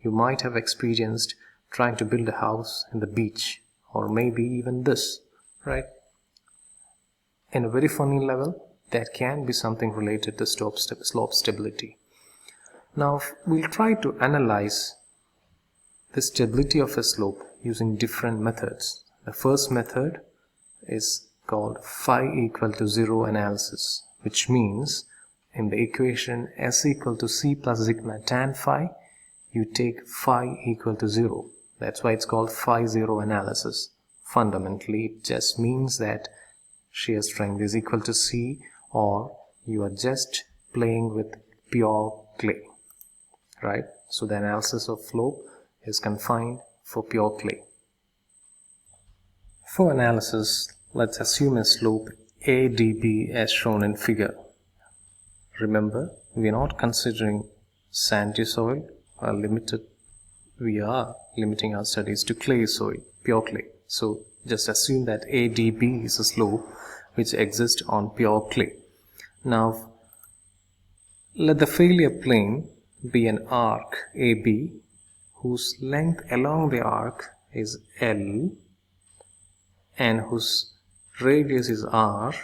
you might have experienced trying to build a house in the beach, or maybe even this, right? In a very funny level, there can be something related to slope stability. Now we'll try to analyze the stability of a slope using different methods. The first method is called phi equal to 0 analysis, which means in the equation s equal to c plus sigma tan phi, you take phi equal to 0. That's why it's called phi 0 analysis. Fundamentally, it just means that shear strength is equal to c, or you are just playing with pure clay, right? So the analysis of slope is confined for pure clay. For analysis, let's assume a slope ADB as shown in figure. Remember, we are not considering sandy soil, we are limiting our studies to clay soil, pure clay. So just assume that ADB is a slope which exists on pure clay. Now let the failure plane be an arc AB whose length along the arc is L and whose radius is R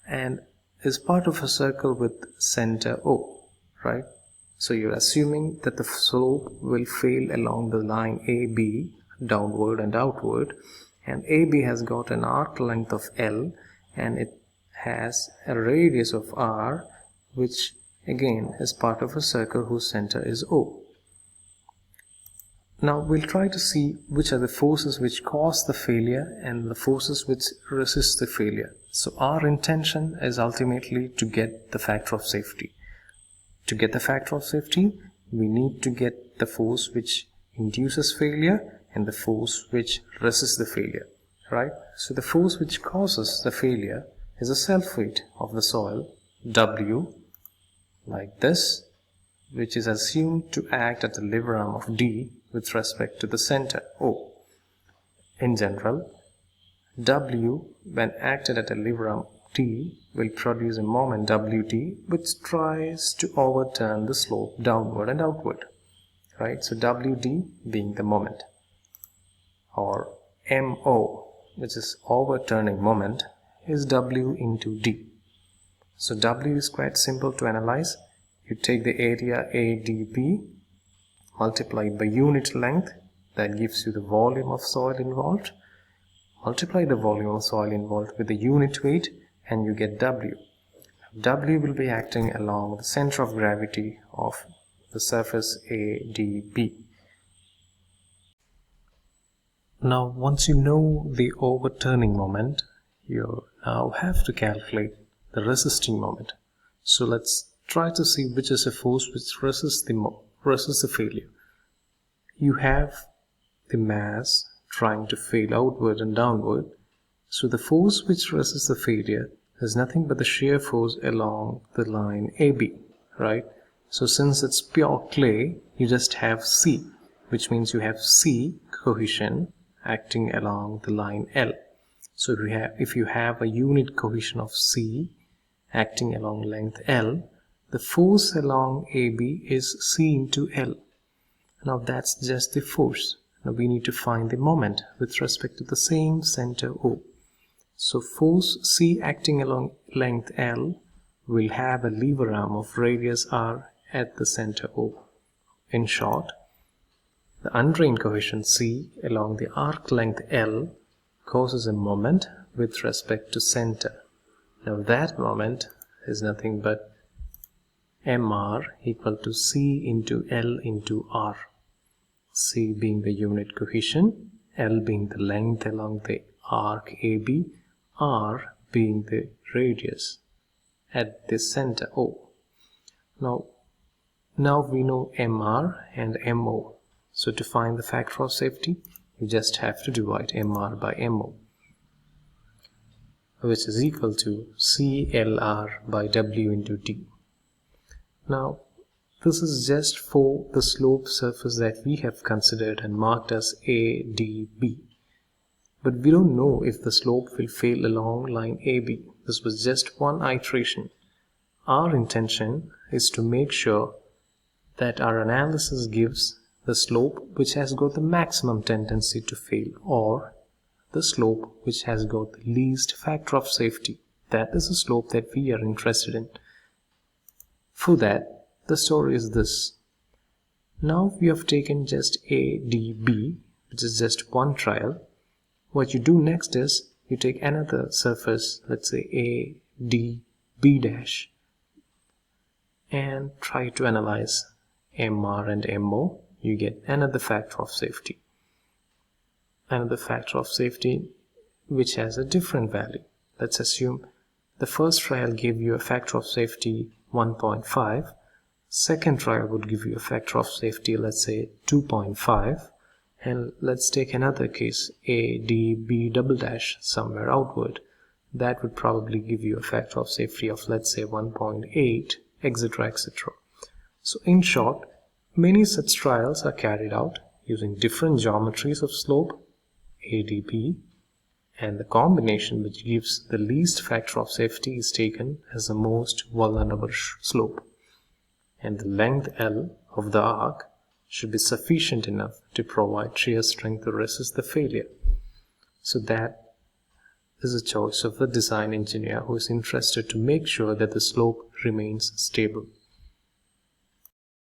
and is part of a circle with center O, right? So you're assuming that the slope will fail along the line AB downward and outward, and AB has got an arc length of L and it has a radius of R, which again is part of a circle whose center is O. Now we'll try to see which are the forces which cause the failure and the forces which resist the failure. So our intention is ultimately to get the factor of safety. To get the factor of safety, we need to get the force which induces failure and the force which resists the failure, right? So the force which causes the failure is the self-weight of the soil, W, like this, which is assumed to act at the lever arm of D with respect to the center, O. In general, W, when acted at a lever arm T, will produce a moment WT which tries to overturn the slope downward and outward, right? So WD being the moment, or MO, which is overturning moment, is W into D. So W is quite simple to analyze. You take the area ADB multiplied by unit length, that gives you the volume of soil involved. Multiply the volume of soil involved with the unit weight and you get W. W will be acting along the center of gravity of the surface ADB. Now once you know the overturning moment, you now have to calculate the resisting moment. So let's try to see which is a force which resists the failure. You have the mass trying to fail outward and downward, so the force which resists the failure is nothing but the shear force along the line AB, right? So since it's pure clay, you just have C, which means you have C cohesion acting along the line L. So if you have a unit cohesion of C acting along length L, the force along AB is C into L. Now that's just the force. Now we need to find the moment with respect to the same center O. So force C acting along length L will have a lever arm of radius R at the center O. In short, the undrained cohesion C along the arc length L causes a moment with respect to center. Now that moment is nothing but MR equal to C into L into R. C being the unit cohesion, L being the length along the arc AB, R being the radius at the center O. Now we know MR and MO. So to find the factor of safety, you just have to divide MR by MO, which is equal to CLR by W into D. Now this is just for the slope surface that we have considered and marked as ADB. But we don't know if the slope will fail along line AB. This was just one iteration. Our intention is to make sure that our analysis gives the slope which has got the maximum tendency to fail, or the slope which has got the least factor of safety. That is the slope that we are interested in. For that, the story is this. Now we have taken just A, D, B, which is just one trial. What you do next is you take another surface, let's say A, D, B dash, and try to analyze MR and MO. You get another factor of safety. Another factor of safety which has a different value. Let's assume the first trial gave you a factor of safety 1.5. Second trial would give you a factor of safety, let's say 2.5. And let's take another case, A, D, B double dash, somewhere outward. That would probably give you a factor of safety of, let's say, 1.8, etc., etc. So in short, many such trials are carried out using different geometries of slope, ADB, and the combination which gives the least factor of safety is taken as the most vulnerable slope. And the length L of the arc should be sufficient enough to provide shear strength to resist the failure. So that is a choice of the design engineer who is interested to make sure that the slope remains stable.